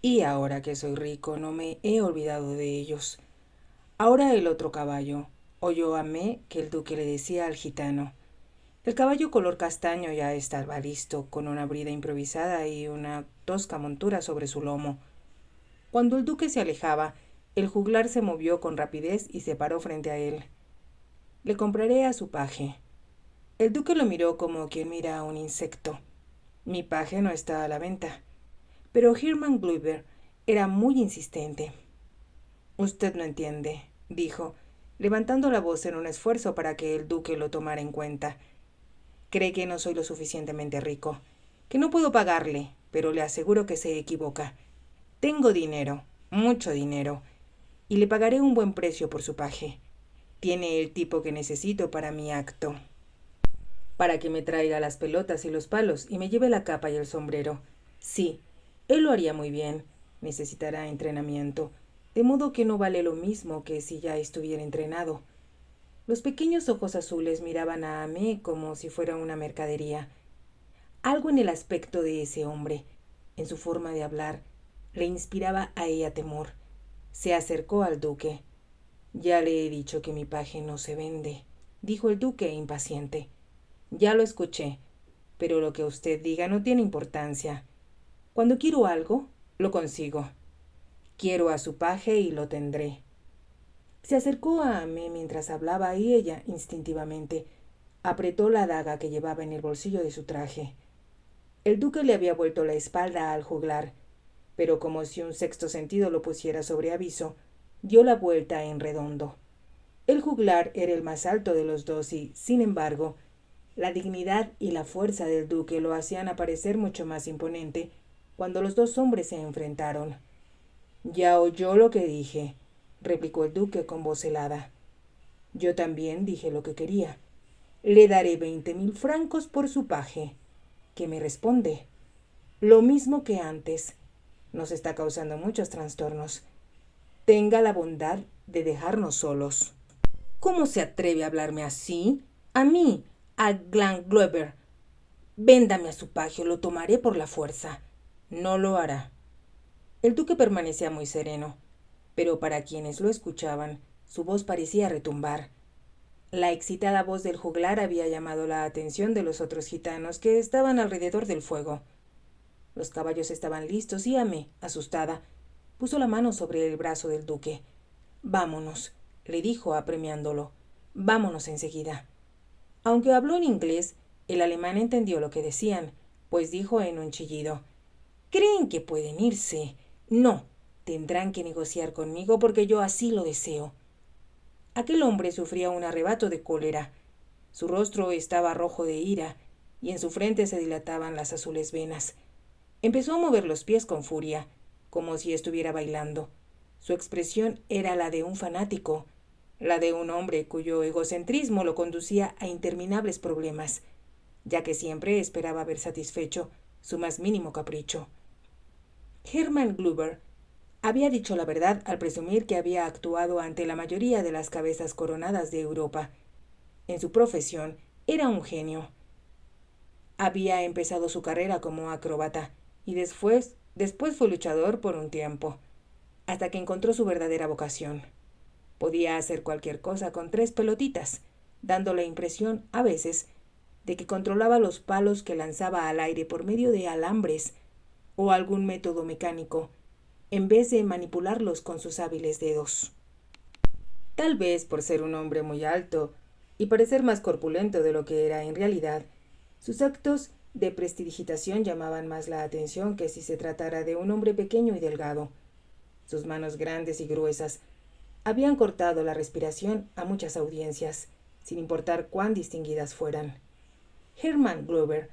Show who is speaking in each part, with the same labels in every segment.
Speaker 1: Y ahora que soy rico no me he olvidado de ellos. Ahora el otro caballo. Oyó Amé que el duque le decía al gitano. El caballo color castaño ya estaba listo, con una brida improvisada y una tosca montura sobre su lomo. Cuando el duque se alejaba, el juglar se movió con rapidez y se paró frente a él. Le compraré a su paje. El duque lo miró como quien mira a un insecto. Mi paje no está a la venta. Pero Hermann Glüber era muy insistente. Usted no entiende, dijo, levantando la voz en un esfuerzo para que el duque lo tomara en cuenta. Cree que no soy lo suficientemente rico, que no puedo pagarle, pero le aseguro que se equivoca. Tengo dinero, mucho dinero, y le pagaré un buen precio por su paje. Tiene el tipo que necesito para mi acto. Para que me traiga las pelotas y los palos y me lleve la capa y el sombrero. Sí, él lo haría muy bien. Necesitará entrenamiento, de modo que no vale lo mismo que si ya estuviera entrenado. Los pequeños ojos azules miraban a Amé como si fuera una mercadería. Algo en el aspecto de ese hombre, en su forma de hablar, le inspiraba a ella temor. Se acercó al duque. Ya le he dicho que mi paje no se vende, dijo el duque impaciente. Ya lo escuché, pero lo que usted diga no tiene importancia. Cuando quiero algo, lo consigo. Quiero a su paje y lo tendré. Se acercó a Amé mientras hablaba y ella, instintivamente, apretó la daga que llevaba en el bolsillo de su traje. El duque le había vuelto la espalda al juglar, pero como si un sexto sentido lo pusiera sobre aviso, dio la vuelta en redondo. El juglar era el más alto de los dos y, sin embargo, la dignidad y la fuerza del duque lo hacían aparecer mucho más imponente cuando los dos hombres se enfrentaron. Ya oyó lo que dije, replicó el duque con voz helada. Yo también dije lo que quería. Le daré 20.000 francos por su paje. ¿Qué me responde? Lo mismo que antes. Nos está causando muchos trastornos. Tenga la bondad de dejarnos solos. ¿Cómo se atreve a hablarme así? A mí, a Glangloeber. Véndame a su paje o lo tomaré por la fuerza. No lo hará. El duque permanecía muy sereno, pero para quienes lo escuchaban, su voz parecía retumbar. La excitada voz del juglar había llamado la atención de los otros gitanos que estaban alrededor del fuego. Los caballos estaban listos y Amé, asustada, puso la mano sobre el brazo del duque. Vámonos, le dijo apremiándolo. Vámonos enseguida. Aunque habló en inglés, el alemán entendió lo que decían, pues dijo en un chillido: ¿Creen que pueden irse? No, tendrán que negociar conmigo porque yo así lo deseo. Aquel hombre sufría un arrebato de cólera. Su rostro estaba rojo de ira y en su frente se dilataban las azules venas. Empezó a mover los pies con furia, como si estuviera bailando. Su expresión era la de un fanático, la de un hombre cuyo egocentrismo lo conducía a interminables problemas, ya que siempre esperaba ver satisfecho su más mínimo capricho. Hermann Glüber había dicho la verdad al presumir que había actuado ante la mayoría de las cabezas coronadas de Europa. En su profesión era un genio. Había empezado su carrera como acróbata y después fue luchador por un tiempo, hasta que encontró su verdadera vocación. Podía hacer cualquier cosa con 3 pelotitas, dando la impresión, a veces, de que controlaba los palos que lanzaba al aire por medio de alambres o algún método mecánico, en vez de manipularlos con sus hábiles dedos. Tal vez por ser un hombre muy alto y parecer más corpulento de lo que era en realidad, sus actos de prestidigitación llamaban más la atención que si se tratara de un hombre pequeño y delgado. Sus manos grandes y gruesas habían cortado la respiración a muchas audiencias, sin importar cuán distinguidas fueran. Hermann Glover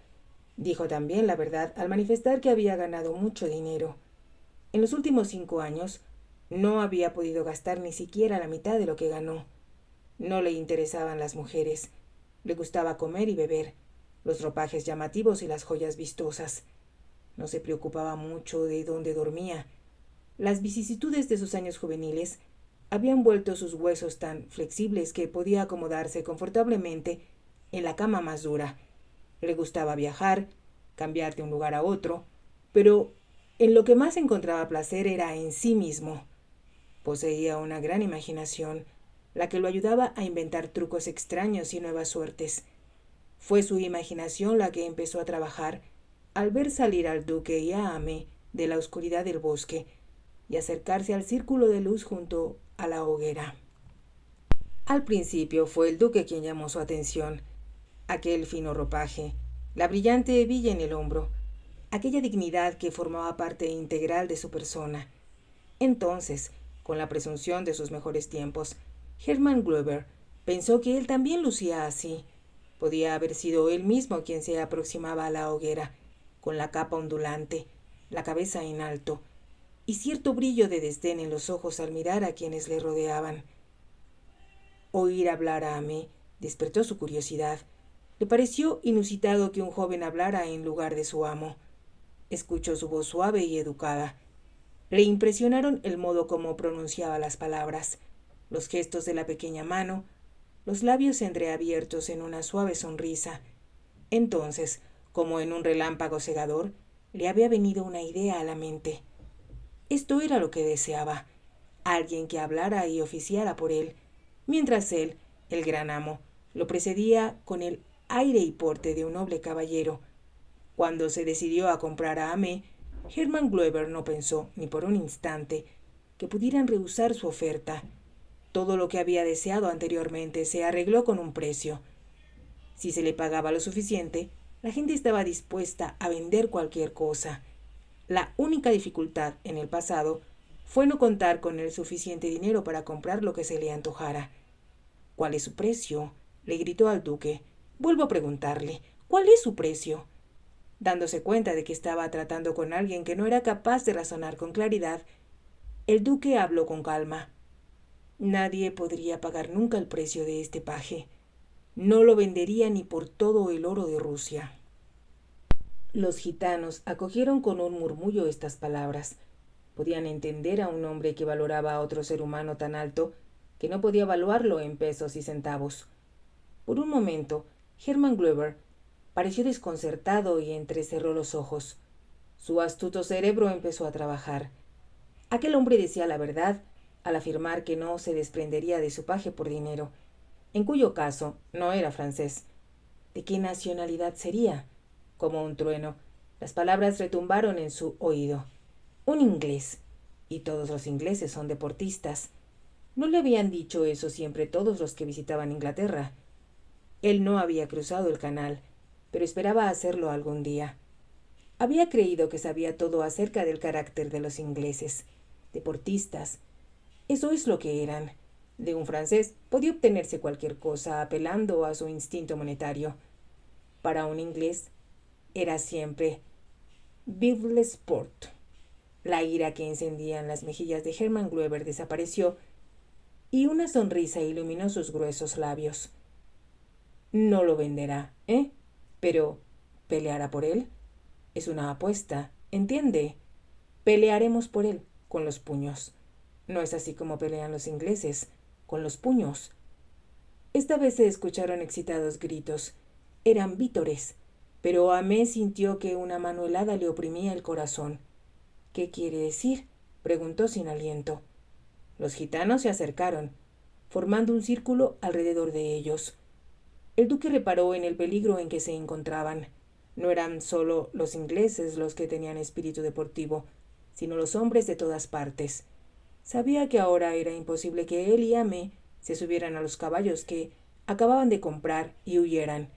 Speaker 1: dijo también la verdad al manifestar que había ganado mucho dinero. En los últimos 5 años no había podido gastar ni siquiera la mitad de lo que ganó. No le interesaban las mujeres. Le gustaba comer y beber, los ropajes llamativos y las joyas vistosas. No se preocupaba mucho de dónde dormía. Las vicisitudes de sus años juveniles habían vuelto sus huesos tan flexibles que podía acomodarse confortablemente en la cama más dura. Le gustaba viajar, cambiar de un lugar a otro, pero En lo que más encontraba placer era en sí mismo. Poseía una gran imaginación, la que lo ayudaba a inventar trucos extraños y nuevas suertes. Fue su imaginación la que empezó a trabajar al ver salir al duque y a Ame de la oscuridad del bosque y acercarse al círculo de luz junto a la hoguera. Al principio fue el duque quien llamó su atención. Aquel fino ropaje, la brillante hebilla en el hombro, aquella dignidad que formaba parte integral de su persona. Entonces, con la presunción de sus mejores tiempos, Hermann Gruber pensó que él también lucía así. Podía haber sido él mismo quien se aproximaba a la hoguera, con la capa ondulante, la cabeza en alto, y cierto brillo de desdén en los ojos al mirar a quienes le rodeaban. Oír hablar a Ame despertó su curiosidad. Le pareció inusitado que un joven hablara en lugar de su amo. Escuchó su voz suave y educada. Le impresionaron el modo como pronunciaba las palabras, los gestos de la pequeña mano, los labios entreabiertos en una suave sonrisa. Entonces, como en un relámpago cegador, le había venido una idea a la mente. Esto era lo que deseaba, alguien que hablara y oficiara por él, mientras él, el gran amo, lo precedía con el aire y porte de un noble caballero. Cuando se decidió a comprar a Ame, Hermann Gruber no pensó, ni por un instante, que pudieran rehusar su oferta. Todo lo que había deseado anteriormente se arregló con un precio. Si se le pagaba lo suficiente, la gente estaba dispuesta a vender cualquier cosa. La única dificultad en el pasado fue no contar con el suficiente dinero para comprar lo que se le antojara. ¿Cuál es su precio?, le gritó al duque. Vuelvo a preguntarle, ¿cuál es su precio? Dándose cuenta de que estaba tratando con alguien que no era capaz de razonar con claridad, el duque habló con calma. Nadie podría pagar nunca el precio de este paje. No lo vendería ni por todo el oro de Rusia. Los gitanos acogieron con un murmullo estas palabras. Podían entender a un hombre que valoraba a otro ser humano tan alto que no podía evaluarlo en pesos y centavos. Por un momento, Hermann Gruber pareció desconcertado y entrecerró los ojos. Su astuto cerebro empezó a trabajar. Aquel hombre decía la verdad al afirmar que no se desprendería de su paje por dinero, en cuyo caso no era francés. ¿De qué nacionalidad sería? Como un trueno, las palabras retumbaron en su oído. Un inglés. Y todos los ingleses son deportistas. ¿No le habían dicho eso siempre todos los que visitaban Inglaterra? Él no había cruzado el canal, pero esperaba hacerlo algún día. Había creído que sabía todo acerca del carácter de los ingleses. Deportistas. Eso es lo que eran. De un francés podía obtenerse cualquier cosa apelando a su instinto monetario. Para un inglés era siempre vive le sport. La ira que encendía en las mejillas de Hermann Gruber desapareció y una sonrisa iluminó sus gruesos labios. No lo venderá, ¿eh? Pero, ¿peleará por él? Es una apuesta, ¿entiende? Pelearemos por él, con los puños. No es así como pelean los ingleses, con los puños. Esta vez se escucharon excitados gritos. Eran vítores, pero Ame sintió que una mano helada le oprimía el corazón. ¿Qué quiere decir?, preguntó sin aliento. Los gitanos se acercaron, formando un círculo alrededor de ellos. El duque reparó en el peligro en que se encontraban. No eran solo los ingleses los que tenían espíritu deportivo, sino los hombres de todas partes. Sabía que ahora era imposible que él y Ame se subieran a los caballos que acababan de comprar y huyeran.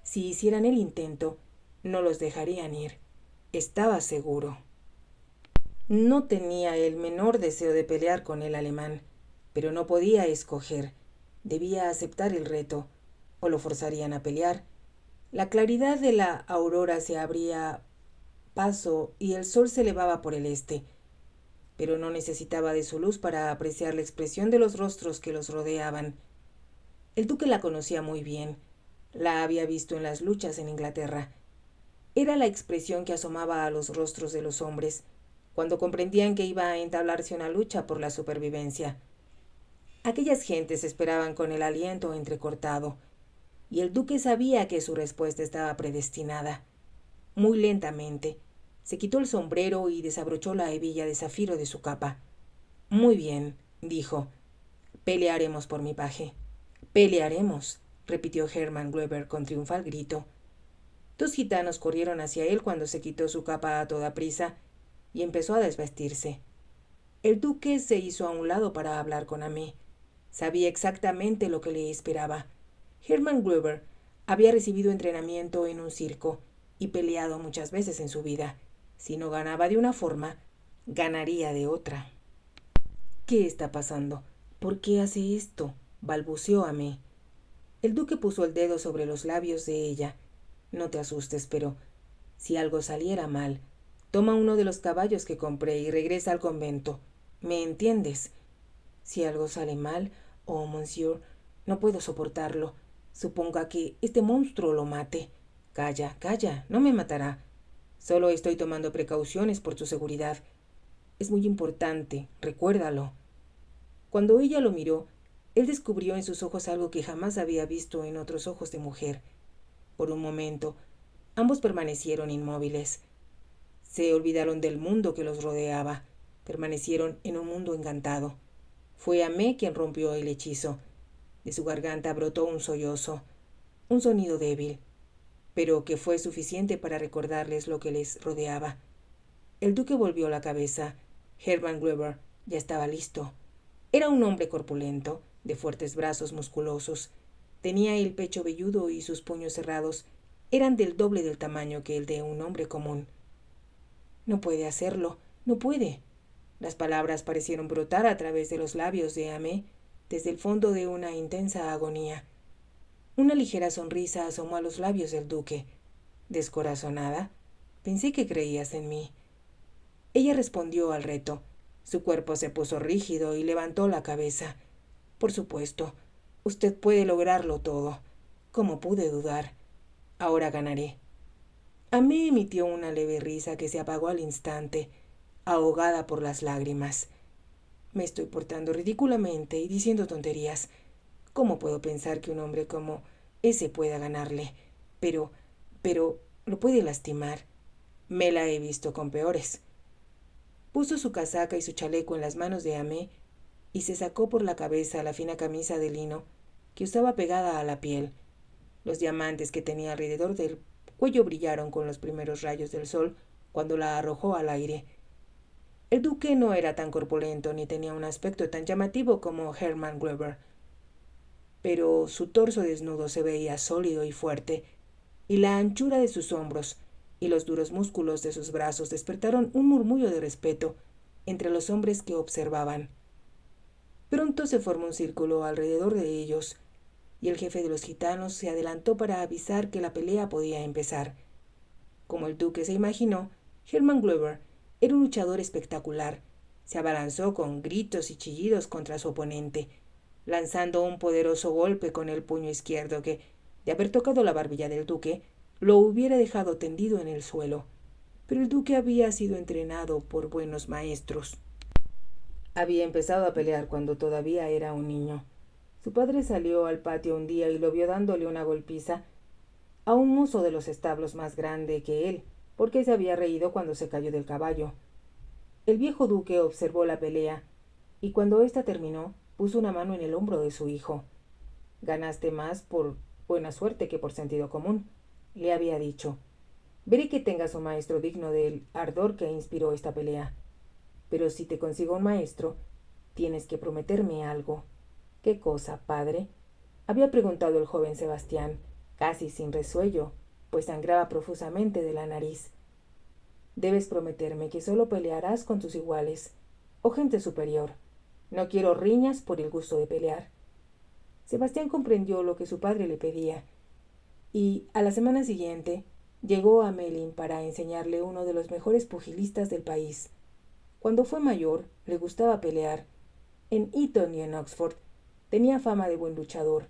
Speaker 1: Si hicieran el intento, no los dejarían ir. Estaba seguro. No tenía el menor deseo de pelear con el alemán, pero no podía escoger. Debía aceptar el reto, o lo forzarían a pelear. La claridad de la aurora se abría paso y el sol se elevaba por el este, pero no necesitaba de su luz para apreciar la expresión de los rostros que los rodeaban. El duque la conocía muy bien. La había visto en las luchas en Inglaterra. Era la expresión que asomaba a los rostros de los hombres cuando comprendían que iba a entablarse una lucha por la supervivencia. Aquellas gentes esperaban con el aliento entrecortado, y el duque sabía que su respuesta estaba predestinada. Muy lentamente, Se quitó el sombrero y desabrochó la hebilla de zafiro de su capa. «Muy bien», dijo. «Pelearemos por mi paje». «Pelearemos», repitió Hermann Weber con triunfal grito. Dos gitanos corrieron hacia él cuando se quitó su capa a toda prisa y empezó a desvestirse. El duque se hizo a un lado para hablar con Amé. Sabía exactamente lo que le esperaba. Hermann Weber había recibido entrenamiento en un circo y peleado muchas veces en su vida. Si no ganaba de una forma, ganaría de otra. «¿Qué está pasando? ¿Por qué hace esto?», balbuceó Amé. El duque puso el dedo sobre los labios de ella. «No te asustes, pero si algo saliera mal, toma uno de los caballos que compré y regresa al convento. ¿Me entiendes? Si algo sale mal, oh, monsieur, no puedo soportarlo. Suponga que este monstruo lo mate. Calla, calla, no me matará. Solo estoy tomando precauciones por tu seguridad. Es muy importante, recuérdalo». Cuando ella lo miró, él descubrió en sus ojos algo que jamás había visto en otros ojos de mujer. Por un momento, ambos permanecieron inmóviles. Se olvidaron del mundo que los rodeaba. Permanecieron en un mundo encantado. Fue Amé quien rompió el hechizo. De su garganta brotó un sollozo, un sonido débil, pero que fue suficiente para recordarles lo que les rodeaba. El duque volvió la cabeza. Hermann Weber ya estaba listo. Era un hombre corpulento, de fuertes brazos musculosos. Tenía el pecho velludo y sus puños cerrados eran del doble del tamaño que el de un hombre común. «No puede hacerlo, no puede». Las palabras parecieron brotar a través de los labios de Amé desde el fondo de una intensa agonía. Una ligera sonrisa asomó a los labios del duque. «Descorazonada, pensé que creías en mí». Ella respondió al reto. Su cuerpo se puso rígido y levantó la cabeza. «Por supuesto, usted puede lograrlo todo. ¿Cómo pude dudar? Ahora ganaré». Amé emitió una leve risa que se apagó al instante, ahogada por las lágrimas. «Me estoy portando ridículamente y diciendo tonterías. ¿Cómo puedo pensar que un hombre como ese pueda ganarle? Pero, lo puede lastimar. Me la he visto con peores». Puso su casaca y su chaleco en las manos de Amé y se sacó por la cabeza la fina camisa de lino que usaba pegada a la piel. Los diamantes que tenía alrededor del cuello brillaron con los primeros rayos del sol cuando la arrojó al aire. El duque no era tan corpulento ni tenía un aspecto tan llamativo como Hermann Weber, pero su torso desnudo se veía sólido y fuerte, y la anchura de sus hombros y los duros músculos de sus brazos despertaron un murmullo de respeto entre los hombres que observaban. Pronto se formó un círculo alrededor de ellos, y el jefe de los gitanos se adelantó para avisar que la pelea podía empezar. Como el duque se imaginó, Hermann Weber era un luchador espectacular. Se abalanzó con gritos y chillidos contra su oponente, lanzando un poderoso golpe con el puño izquierdo que, de haber tocado la barbilla del duque, lo hubiera dejado tendido en el suelo. Pero el duque había sido entrenado por buenos maestros. Había empezado a pelear cuando todavía era un niño. Su padre salió al patio un día y lo vio dándole una golpiza a un mozo de los establos más grande que él, porque se había reído cuando se cayó del caballo. El viejo duque observó la pelea, y cuando ésta terminó, puso una mano en el hombro de su hijo. «Ganaste más por buena suerte que por sentido común», le había dicho. «Veré que tengas un maestro digno del ardor que inspiró esta pelea. Pero si te consigo un maestro, tienes que prometerme algo». «¿Qué cosa, padre?», había preguntado el joven Sebastián, casi sin resuello, pues sangraba profusamente de la nariz. «Debes prometerme que solo pelearás con tus iguales, o gente superior. No quiero riñas por el gusto de pelear». Sebastián comprendió lo que su padre le pedía, y a la semana siguiente llegó a Melin para enseñarle uno de los mejores pugilistas del país. Cuando fue mayor, le gustaba pelear. En Eton y en Oxford tenía fama de buen luchador,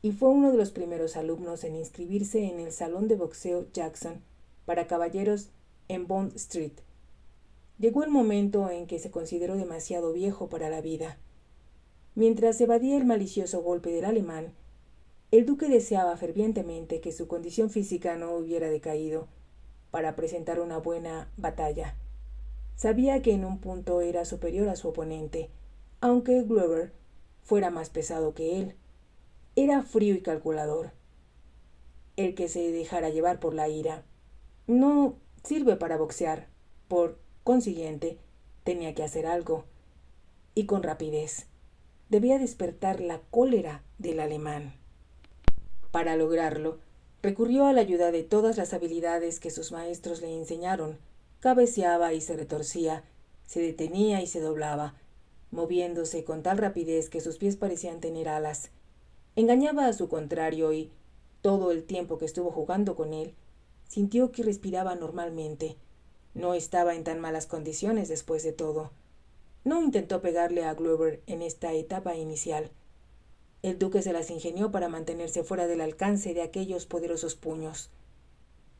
Speaker 1: y fue uno de los primeros alumnos en inscribirse en el salón de boxeo Jackson para caballeros en Bond Street. Llegó el momento en que se consideró demasiado viejo para la vida. Mientras evadía el malicioso golpe del alemán, el duque deseaba fervientemente que su condición física no hubiera decaído, para presentar una buena batalla. Sabía que en un punto era superior a su oponente, aunque Glover fuera más pesado que él. Era frío y calculador. El que se dejara llevar por la ira no sirve para boxear. Por consiguiente, tenía que hacer algo, y con rapidez. Debía despertar la cólera del alemán. Para lograrlo, recurrió a la ayuda de todas las habilidades que sus maestros le enseñaron. Cabeceaba y se retorcía, se detenía y se doblaba, moviéndose con tal rapidez que sus pies parecían tener alas. Engañaba a su contrario y, todo el tiempo que estuvo jugando con él, sintió que respiraba normalmente. No estaba en tan malas condiciones después de todo. No intentó pegarle a Glover en esta etapa inicial. El duque se las ingenió para mantenerse fuera del alcance de aquellos poderosos puños.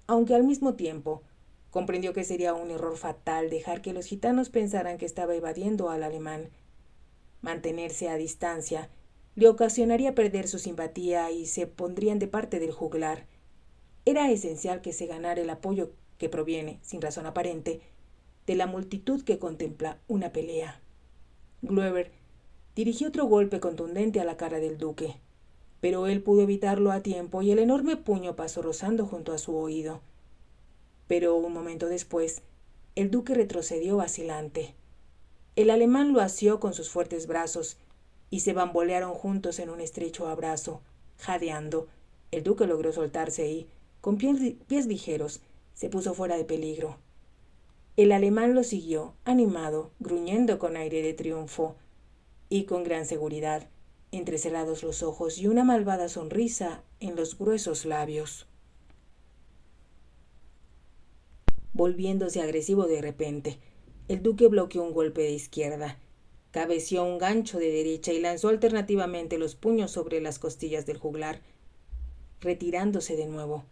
Speaker 1: Aunque al mismo tiempo comprendió que sería un error fatal dejar que los gitanos pensaran que estaba evadiendo al alemán. Mantenerse a distancia le ocasionaría perder su simpatía y se pondrían de parte del juglar. Era esencial que se ganara el apoyo que proviene, sin razón aparente, de la multitud que contempla una pelea. Glover dirigió otro golpe contundente a la cara del duque, pero él pudo evitarlo a tiempo y el enorme puño pasó rozando junto a su oído. Pero un momento después, el duque retrocedió vacilante. El alemán lo asió con sus fuertes brazos y se bambolearon juntos en un estrecho abrazo, jadeando. El duque logró soltarse y, con pies ligeros, se puso fuera de peligro. El alemán lo siguió, animado, gruñendo con aire de triunfo, y con gran seguridad, entrecerrados los ojos y una malvada sonrisa en los gruesos labios. Volviéndose agresivo de repente, el duque bloqueó un golpe de izquierda, cabeció un gancho de derecha y lanzó alternativamente los puños sobre las costillas del juglar, retirándose de nuevo.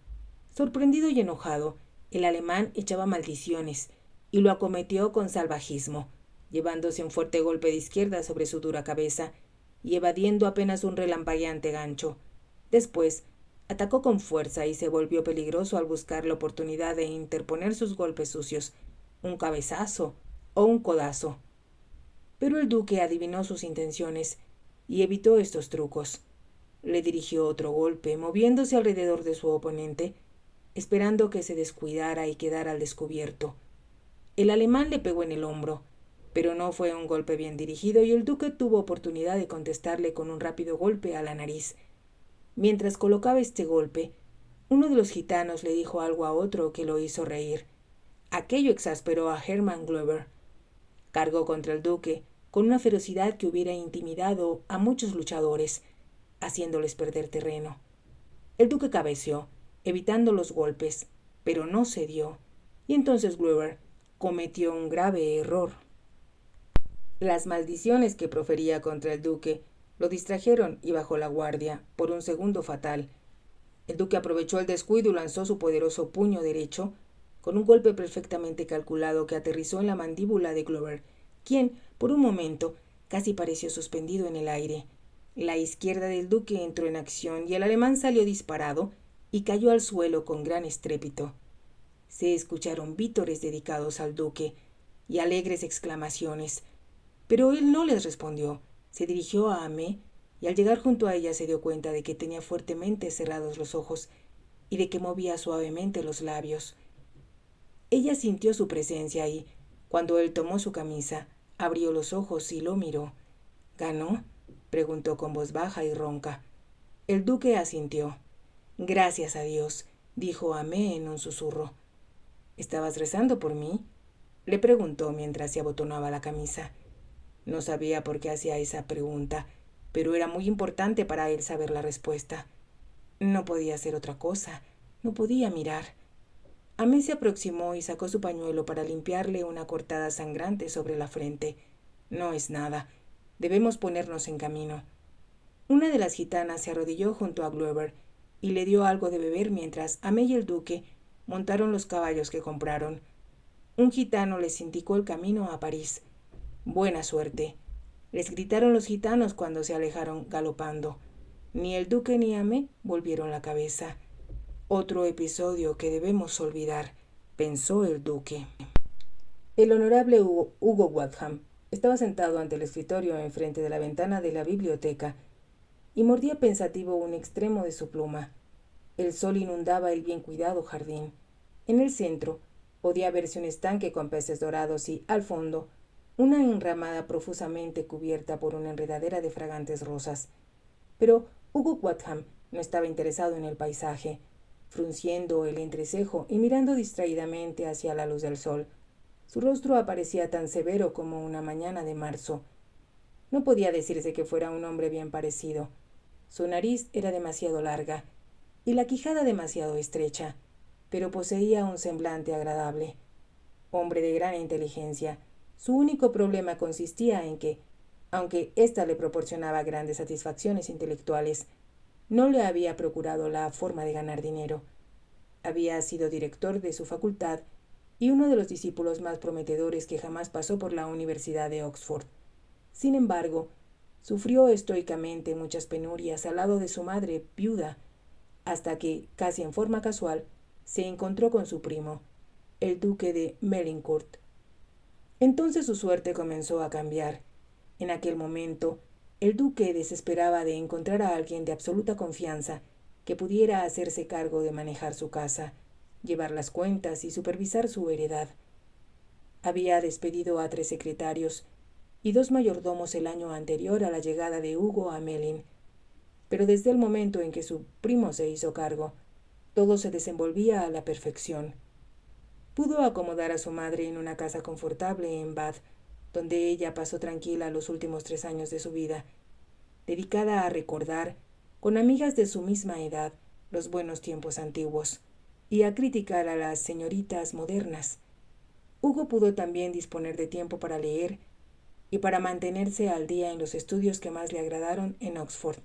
Speaker 1: Sorprendido y enojado, el alemán echaba maldiciones y lo acometió con salvajismo, llevándose un fuerte golpe de izquierda sobre su dura cabeza y evadiendo apenas un relampagueante gancho. Después, atacó con fuerza y se volvió peligroso al buscar la oportunidad de interponer sus golpes sucios, un cabezazo o un codazo. Pero el duque adivinó sus intenciones y evitó estos trucos. Le dirigió otro golpe, moviéndose alrededor de su oponente, esperando que se descuidara y quedara al descubierto. El alemán le pegó en el hombro, pero no fue un golpe bien dirigido y el duque tuvo oportunidad de contestarle con un rápido golpe a la nariz. Mientras colocaba este golpe, uno de los gitanos le dijo algo a otro que lo hizo reír. Aquello exasperó a Hermann Glover. Cargó contra el duque con una ferocidad que hubiera intimidado a muchos luchadores, haciéndoles perder terreno. El duque cabeceó, evitando los golpes, pero no cedió, y entonces Glover cometió un grave error. Las maldiciones que profería contra el duque lo distrajeron y bajó la guardia por un segundo fatal. El duque aprovechó el descuido y lanzó su poderoso puño derecho con un golpe perfectamente calculado que aterrizó en la mandíbula de Glover, quien, por un momento, casi pareció suspendido en el aire. La izquierda del duque entró en acción y el alemán salió disparado y cayó al suelo con gran estrépito. Se escucharon vítores dedicados al duque y alegres exclamaciones, pero él no les respondió. Se dirigió a Amé y al llegar junto a ella se dio cuenta de que tenía fuertemente cerrados los ojos y de que movía suavemente los labios. Ella sintió su presencia y, cuando él tomó su camisa, abrió los ojos y lo miró. ¿Ganó?, preguntó con voz baja y ronca. El duque asintió. Gracias a Dios, dijo Amé en un susurro. ¿Estabas rezando por mí?, le preguntó mientras se abotonaba la camisa. No sabía por qué hacía esa pregunta, pero era muy importante para él saber la respuesta. No podía hacer otra cosa, no podía mirar. Amé se aproximó y sacó su pañuelo para limpiarle una cortada sangrante sobre la frente. No es nada. Debemos ponernos en camino. Una de las gitanas se arrodilló junto a Glover y le dio algo de beber mientras Amé y el duque montaron los caballos que compraron. Un gitano les indicó el camino a París. Buena suerte, les gritaron los gitanos cuando se alejaron galopando. Ni el duque ni Amé volvieron la cabeza. Otro episodio que debemos olvidar. pensó el duque. El honorable Hugo Wadham estaba sentado ante el escritorio enfrente de la ventana de la biblioteca y mordía pensativo un extremo de su pluma. El sol inundaba el bien cuidado jardín. En el centro podía verse un estanque con peces dorados y, al fondo, una enramada profusamente cubierta por una enredadera de fragantes rosas. Pero Hugo Wadham no estaba interesado en el paisaje. Frunciendo el entrecejo y mirando distraídamente hacia la luz del sol, su rostro aparecía tan severo como una mañana de marzo. No podía decirse que fuera un hombre bien parecido. Su nariz era demasiado larga y la quijada demasiado estrecha, pero poseía un semblante agradable. Hombre de gran inteligencia, su único problema consistía en que, aunque ésta le proporcionaba grandes satisfacciones intelectuales, no le había procurado la forma de ganar dinero. Había sido director de su facultad y uno de los discípulos más prometedores que jamás pasó por la Universidad de Oxford. Sin embargo, sufrió estoicamente muchas penurias al lado de su madre viuda, hasta que, casi en forma casual, se encontró con su primo, el duque de Melincourt. Entonces su suerte comenzó a cambiar. En aquel momento, el duque desesperaba de encontrar a alguien de absoluta confianza que pudiera hacerse cargo de manejar su casa, llevar las cuentas y supervisar su heredad. Había despedido a 3 secretarios y 2 mayordomos el año anterior a la llegada de Hugo a Melin, pero desde el momento en que su primo se hizo cargo, todo se desenvolvía a la perfección. Pudo acomodar a su madre en una casa confortable en Bath, donde ella pasó tranquila los últimos 3 años de su vida, dedicada a recordar, con amigas de su misma edad, los buenos tiempos antiguos, y a criticar a las señoritas modernas. Hugo pudo también disponer de tiempo para leer y para mantenerse al día en los estudios que más le agradaron en Oxford.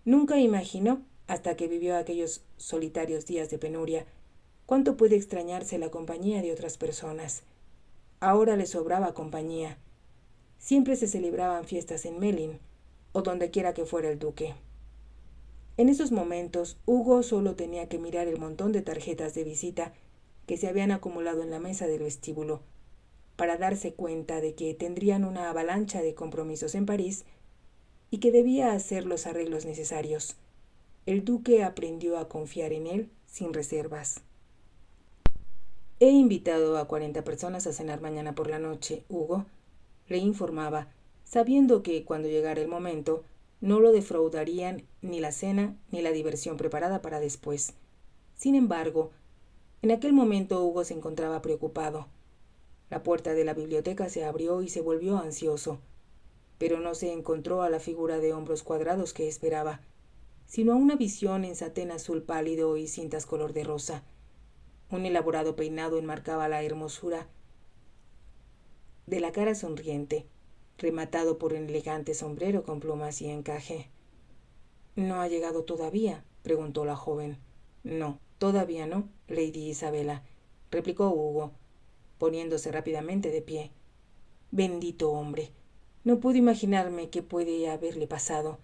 Speaker 1: Nunca imaginó, hasta que vivió aquellos solitarios días de penuria, cuánto puede extrañarse la compañía de otras personas. Ahora le sobraba compañía. Siempre se celebraban fiestas en Melin, o donde quiera que fuera el duque. En esos momentos, Hugo solo tenía que mirar el montón de tarjetas de visita que se habían acumulado en la mesa del vestíbulo, para darse cuenta de que tendrían una avalancha de compromisos en París y que debía hacer los arreglos necesarios. El duque aprendió a confiar en él sin reservas. He invitado a 40 personas a cenar mañana por la noche, Hugo, le informaba, sabiendo que, cuando llegara el momento, no lo defraudarían ni la cena ni la diversión preparada para después. Sin embargo, en aquel momento Hugo se encontraba preocupado. La puerta de la biblioteca se abrió y se volvió ansioso, pero no se encontró a la figura de hombros cuadrados que esperaba, sino a una visión en satén azul pálido y cintas color de rosa. Un elaborado peinado enmarcaba la hermosura de la cara sonriente, rematado por un elegante sombrero con plumas y encaje. ¿No ha llegado todavía?, preguntó la joven. No, todavía no, Lady Isabela, replicó Hugo, poniéndose rápidamente de pie. Bendito hombre. No puedo imaginarme qué puede haberle pasado.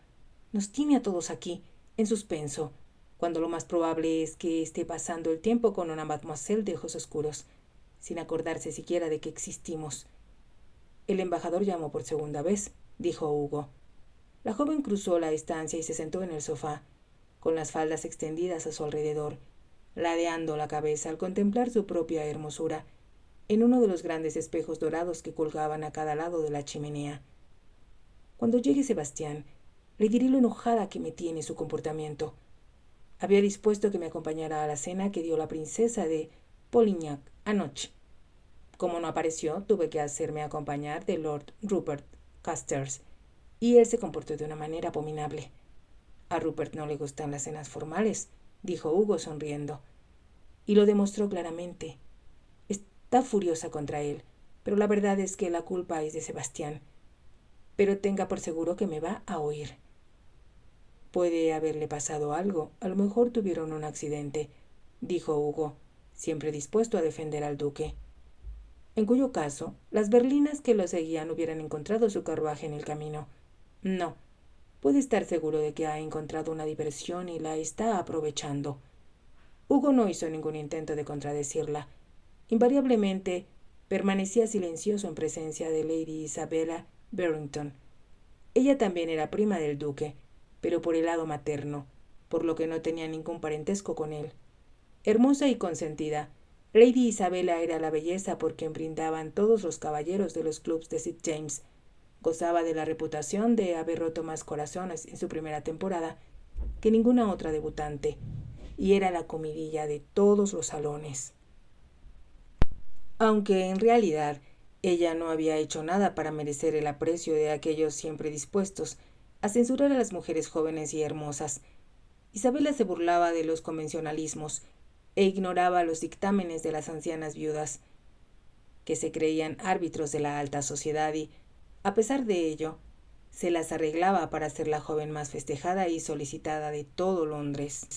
Speaker 1: Nos tiene a todos aquí, en suspenso, cuando lo más probable es que esté pasando el tiempo con una mademoiselle de ojos oscuros, sin acordarse siquiera de que existimos. El embajador llamó por segunda vez, dijo Hugo. La joven cruzó la estancia y se sentó en el sofá, con las faldas extendidas a su alrededor, ladeando la cabeza al contemplar su propia hermosura en uno de los grandes espejos dorados que colgaban a cada lado de la chimenea. Cuando llegue Sebastián, le diré lo enojada que me tiene su comportamiento. Había dispuesto que me acompañara a la cena que dio la princesa de Polignac anoche. Como no apareció, tuve que hacerme acompañar de Lord Rupert Casters, y él se comportó de una manera abominable. A Rupert no le gustan las cenas formales, dijo Hugo sonriendo, y lo demostró claramente. Está furiosa contra él, pero la verdad es que la culpa es de Sebastián. Pero tenga por seguro que me va a oír. Puede haberle pasado algo, a lo mejor tuvieron un accidente, dijo Hugo, siempre dispuesto a defender al duque. En cuyo caso, las berlinas que lo seguían hubieran encontrado su carruaje en el camino. No, puede estar seguro de que ha encontrado una diversión y la está aprovechando. Hugo no hizo ningún intento de contradecirla, Invariablemente permanecía silencioso en presencia de Lady Isabella Barrington. Ella también era prima del duque, pero por el lado materno, por lo que no tenía ningún parentesco con él. Hermosa y consentida, Lady Isabella era la belleza por quien brindaban todos los caballeros de los clubs de St. James. Gozaba de la reputación de haber roto más corazones en su primera temporada que ninguna otra debutante, y era la comidilla de todos los salones. Aunque en realidad ella no había hecho nada para merecer el aprecio de aquellos siempre dispuestos a censurar a las mujeres jóvenes y hermosas. Isabela se burlaba de los convencionalismos e ignoraba los dictámenes de las ancianas viudas, que se creían árbitros de la alta sociedad y, a pesar de ello, se las arreglaba para ser la joven más festejada y solicitada de todo Londres.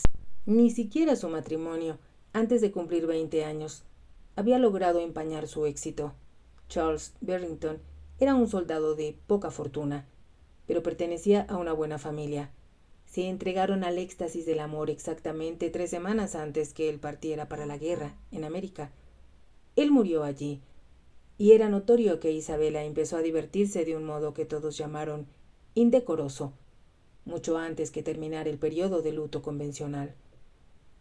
Speaker 1: Ni siquiera su matrimonio, antes de cumplir 20 años, había logrado empañar su éxito. Charles Barrington era un soldado de poca fortuna, pero pertenecía a una buena familia. Se entregaron al éxtasis del amor exactamente 3 semanas antes que él partiera para la guerra en América. Él murió allí, y era notorio que Isabela empezó a divertirse de un modo que todos llamaron indecoroso, mucho antes que terminara el periodo de luto convencional.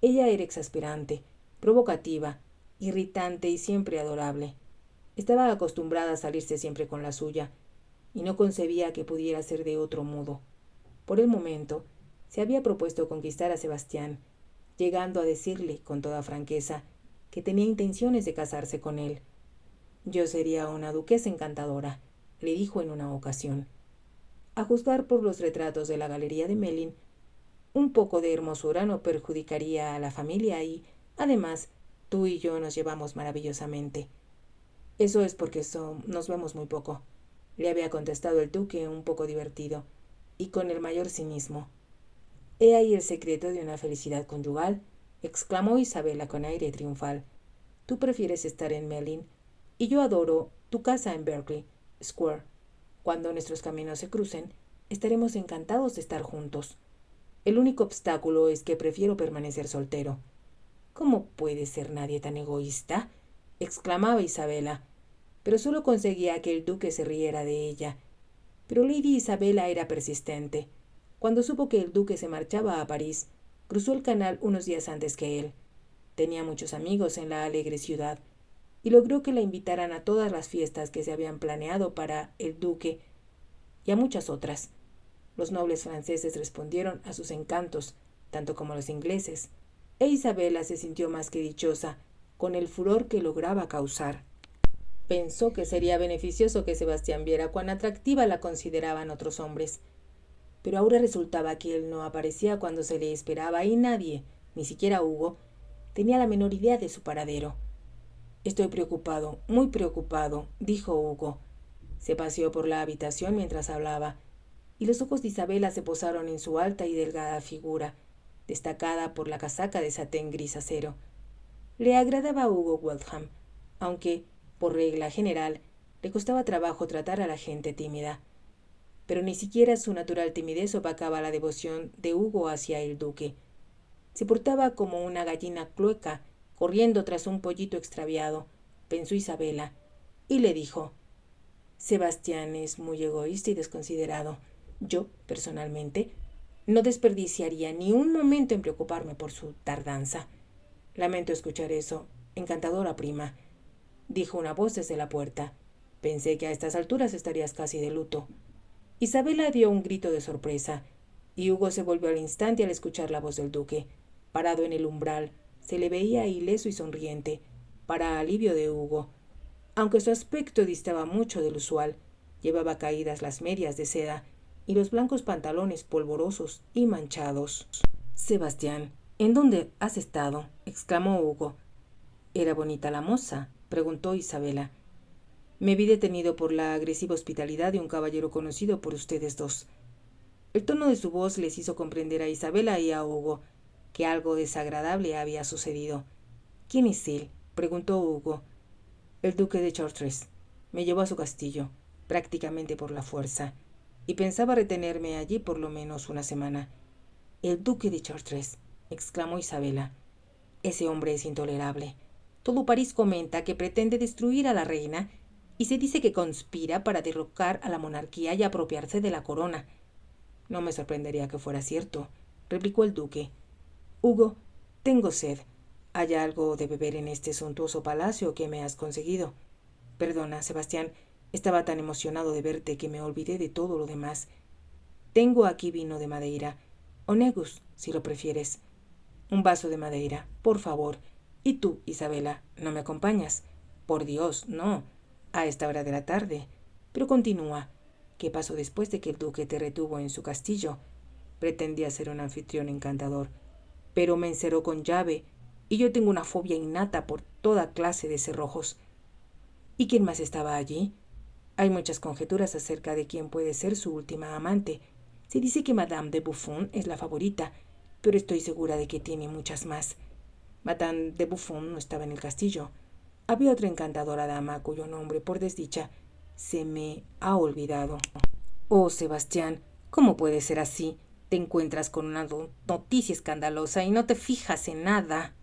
Speaker 1: Ella era exasperante, provocativa, irritante y siempre adorable. Estaba acostumbrada a salirse siempre con la suya, y no concebía que pudiera ser de otro modo. Por el momento, se había propuesto conquistar a Sebastián, llegando a decirle, con toda franqueza, que tenía intenciones de casarse con él. «Yo sería una duquesa encantadora», le dijo en una ocasión. A juzgar por los retratos de la galería de Melin, un poco de hermosura no perjudicaría a la familia y, además, tú y yo nos llevamos maravillosamente. Eso es porque nos vemos muy poco, le había contestado el duque un poco divertido, y con el mayor cinismo. He ahí el secreto de una felicidad conyugal, exclamó Isabela con aire triunfal. Tú prefieres estar en Melin, y yo adoro tu casa en Berkeley Square. Cuando nuestros caminos se crucen, estaremos encantados de estar juntos. El único obstáculo es que prefiero permanecer soltero. ¿Cómo puede ser nadie tan egoísta?, exclamaba Isabela, pero solo conseguía que el duque se riera de ella. Pero Lady Isabela era persistente. Cuando supo que el duque se marchaba a París, cruzó el canal unos días antes que él. Tenía muchos amigos en la alegre ciudad, y logró que la invitaran a todas las fiestas que se habían planeado para el duque y a muchas otras. Los nobles franceses respondieron a sus encantos, tanto como los ingleses, e Isabela se sintió más que dichosa con el furor que lograba causar. Pensó que sería beneficioso que Sebastián viera cuán atractiva la consideraban otros hombres, pero ahora resultaba que él no aparecía cuando se le esperaba y nadie, ni siquiera Hugo, tenía la menor idea de su paradero. «Estoy preocupado, muy preocupado», dijo Hugo. Se paseó por la habitación mientras hablaba, y los ojos de Isabela se posaron en su alta y delgada figura, destacada por la casaca de satén gris acero. Le agradaba Hugo Waltham, aunque, por regla general, le costaba trabajo tratar a la gente tímida. Pero ni siquiera su natural timidez opacaba la devoción de Hugo hacia el duque. Se portaba como una gallina clueca, corriendo tras un pollito extraviado, pensó Isabela, y le dijo: «Sebastián es muy egoísta y desconsiderado. Yo, personalmente, no desperdiciaría ni un momento en preocuparme por su tardanza». «Lamento escuchar eso, encantadora prima», dijo una voz desde la puerta. «Pensé que a estas alturas estarías casi de luto». Isabela dio un grito de sorpresa, y Hugo se volvió al instante al escuchar la voz del duque. Parado en el umbral, se le veía ileso y sonriente, para alivio de Hugo. Aunque su aspecto distaba mucho del usual, llevaba caídas las medias de seda y los blancos pantalones polvorosos y manchados. «Sebastián, ¿en dónde has estado?», exclamó Hugo. «¿Era bonita la moza?», preguntó Isabela. «Me vi detenido por la agresiva hospitalidad de un caballero conocido por ustedes dos». El tono de su voz les hizo comprender a Isabela y a Hugo que algo desagradable había sucedido. «¿Quién es él?», preguntó Hugo. «El duque de Chartres. Me llevó a su castillo, prácticamente por la fuerza, y pensaba retenerme allí por lo menos una semana». «El duque de Chartres», exclamó Isabela. «Ese hombre es intolerable. Todo París comenta que pretende destruir a la reina y se dice que conspira para derrocar a la monarquía y apropiarse de la corona. No me sorprendería que fuera cierto, replicó el duque. Hugo, tengo sed. ¿Hay algo de beber en este suntuoso palacio que me has conseguido? Perdona, Sebastián, estaba tan emocionado de verte que me olvidé de todo lo demás. Tengo aquí vino de Madeira, o Negus, si lo prefieres. Un vaso de Madeira, por favor. Y tú, Isabela, ¿no me acompañas? Por Dios, no, a esta hora de la tarde. Pero continúa. ¿Qué pasó después de que el duque te retuvo en su castillo? Pretendía ser un anfitrión encantador, pero me encerró con llave, y yo tengo una fobia innata por toda clase de cerrojos. ¿Y quién más estaba allí? Hay muchas conjeturas acerca de quién puede ser su última amante. Se dice que Madame de Buffon es la favorita, pero estoy segura de que tiene muchas más. Madame de Buffon no estaba en el castillo. Había otra encantadora dama cuyo nombre, por desdicha, se me ha olvidado. Oh, Sebastián, ¿cómo puede ser así? Te encuentras con una noticia escandalosa y no te fijas en nada.